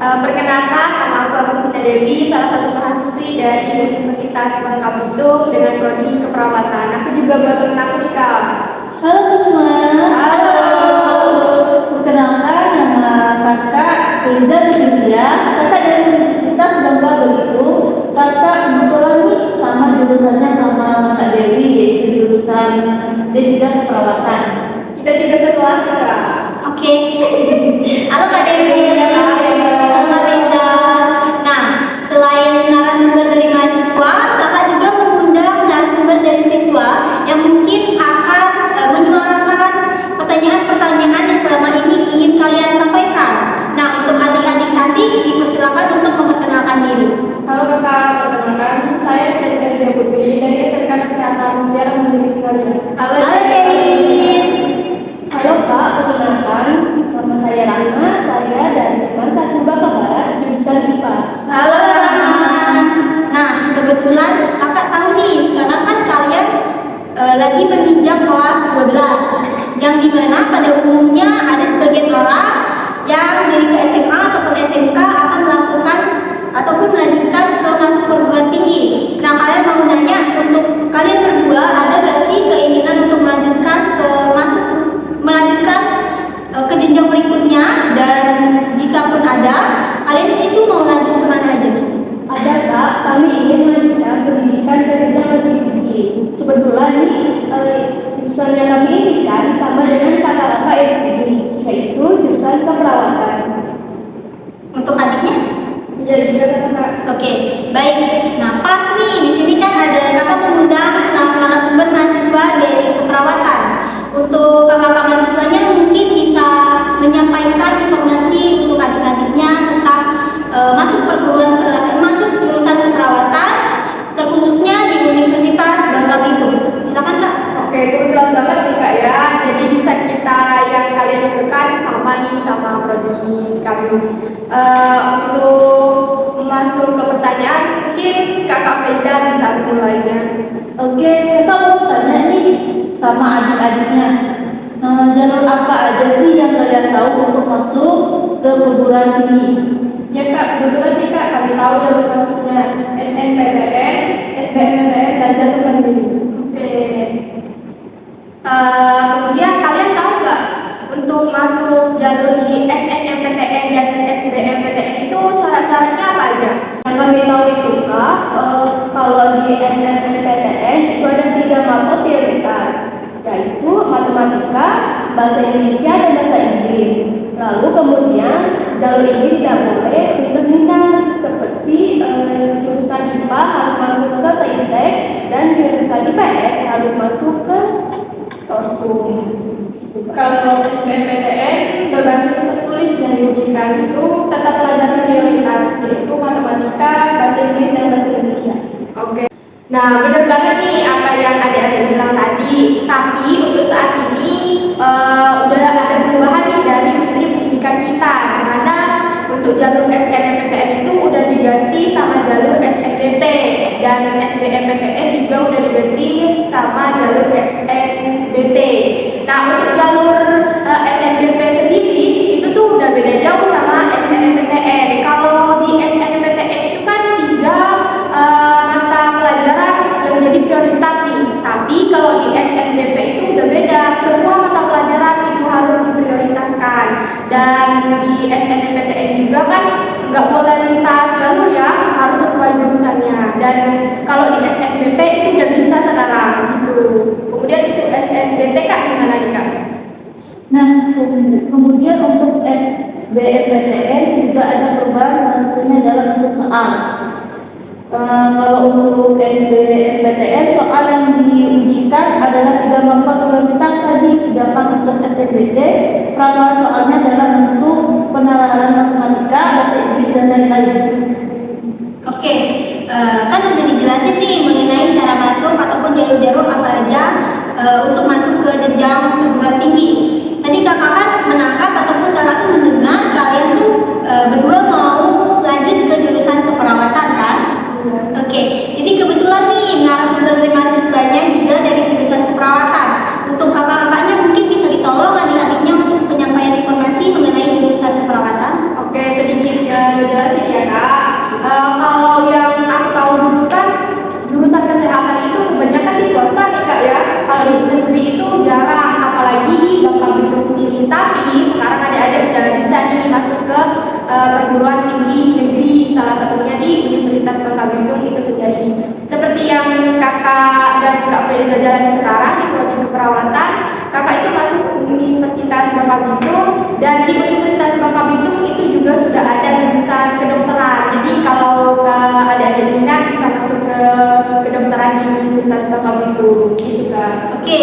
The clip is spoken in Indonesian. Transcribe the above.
Perkenalkan, nama aku Agustina Dewi, salah satu mahasiswi dari Universitas Bangka Belitung dengan prodi keperawatan. Aku juga buat temen aku nih, Kak. Halo semua. Halo. Perkenalkan, nama kakak Faiza Julia, kakak dari Universitas Bangka Belitung. Kakak kebetulan nih sama jurusannya sama Kak Dewi, yaitu jurusan D3 keperawatan. Kita juga sekelas, Kak. Oke. Halo Kak Dewi. Halo Kak Reza. Nah, selain narasumber dari mahasiswa, kakak juga mengundang narasumber dari siswa yang mungkin akan menyuarakan pertanyaan-pertanyaan yang selama ini ingin kalian sampaikan. Nah, untuk adik-adik cantik dipersilakan untuk memperkenalkan diri. Halo Kakak, perkenalkan saya Faiza Putri dari SMK Kesehatan Mutiara Mandiri Sekalian. Halo Sherin. Halo Kak, perkenalkan nama saya Rana, saya dari Depan 1 Bangka Barat, jurusan IPA. Halo Rama. Nah, kebetulan kakak tahu nih, sekarang kan kalian lagi menginjak kelas 12, yang dimana pada umumnya ada sebagian orang yang dari ke SMA ataupun SMK akan melakukan ataupun melanjutkan ke masuk perguruan tinggi. Nah, kalian mau nanya, untuk kalian berdua ada gak sih keinginan untuk melanjutkan ke jenjang berikutnya, dan jika pun ada, kalian itu mau lanjut kemana aja? Ada Kak, kami ingin melanjutkan pendidikan ke jenjang lebih tinggi. Kebetulan nih, jurusan yang kami inginkan sama dengan kakak-kakak yang sini, yaitu jurusan keperawatan. Untuk adiknya? Iya juga Kak. Oke, baik. Nah, pas nih di sini kan ada kakak mengundang narasumber mahasiswa dari keperawatan. Untuk kakak-kakak mahasiswanya mungkin bisa menyampaikan informasi untuk adik-adiknya tentang masuk jurusan keperawatan, terkhususnya di Universitas Bangka Belitung. Silakan Kak. Oke, kebetulan banget nih Kak ya. Jadi jurusan kita yang kalian lakukan sama nih sama prodi kami. Untuk masuk ke pertanyaan, mungkin Kakak Faiza bisa mulainya. Oke, kakak mau tanya nih sama adik-adiknya. Jalur apa aja sih yang kalian tahu untuk masuk ke perguruan tinggi? Ya Kak, kebetulan nih Kak, kami tahu jalur masuknya SNPTN, SBMPTN, dan jalur mandiri. Oke. Kemudian kalian tahu nggak untuk masuk jalur di SNMPTN dan SBMPTN itu syarat-syaratnya apa aja? Yang kami tahu itu Kak, kalau di SNMPTN itu ada 3 mata prioritas, yaitu matematika, bahasa Indonesia, dan bahasa Inggris. Lalu kemudian jalur ini tidak boleh lintas minat, seperti jurusan IPA harus masuk ke Saintek dan jurusan IPS harus masuk ke Soskum. Kalau SBMPTN berbasis tertulis yang diujikan itu tetap pelajaran prioritas, yaitu matematika, bahasa Inggris, dan bahasa Indonesia. Oke. Nah, benar banget nih apa yang adik-adik bilang tadi. Tapi untuk saat ini udah ada perubahan nih dari Menteri Pendidikan kita, di mana untuk jalur SNMPTN itu udah diganti sama jalur SNBP, dan SBMPTN juga udah diganti sama jalur SNBT. Nah, untuk jalur SNBP sendiri itu tuh udah beda jauh sama SNMPTN. Kalau di SNMPTN itu kan 3 mata pelajaran yang jadi prioritas nih. Tapi kalau di SNBP itu udah beda, semua mata pelajaran itu harus diprioritaskan. Dan di SNMPTN juga kan nggak boleh lintas jalur ya, harus sesuai jurusannya. Dan kalau di SNBP itu udah bisa sekarang gitu. Kemudian untuk SNBT Kak gimana nih Kak? Nah, kemudian untuk SBMPTN juga ada perubahan, salah satunya adalah untuk soal. Kalau untuk SBMPTN soal yang diujikan adalah 3 mata prioritas tadi, sedangkan untuk SNBT peraturan soalnya adalah bentuk penalaran matematika, bahasa Inggris, dan lain-lain. Oke, kan udah dijelasin nih mengenai cara masuk ataupun jalur-jalur apa aja untuk masuk ke jenjang perguruan tinggi. Tadi kakak kan menangkap ataupun kakak tuh mendengar kalian tuh berdua mau lanjut ke jurusan keperawatan kan? Oke, jadi kebetulan nih narasumber dari mahasiswanya juga dari jurusan keperawatan. Untuk kakak-kakaknya mungkin bisa ditolong adik-adiknya untuk penyampaian informasi mengenai jurusan keperawatan. Oke, sedikit Bangka Belitung sendiri. Tapi sekarang adik-adik udah bisa nih masuk ke perguruan tinggi negeri, salah satunya di Universitas Bangka Belitung itu sendiri. Seperti yang kakak dan Kak Faiza jalani sekarang di prodi keperawatan, kakak itu masuk Universitas Bangka Belitung, dan di Universitas Bangka Belitung itu juga sudah ada jurusan kedokteran. Jadi kalau adik-adik minat bisa masuk ke kedokteran di Universitas Bangka Belitung gitu kan. Oke,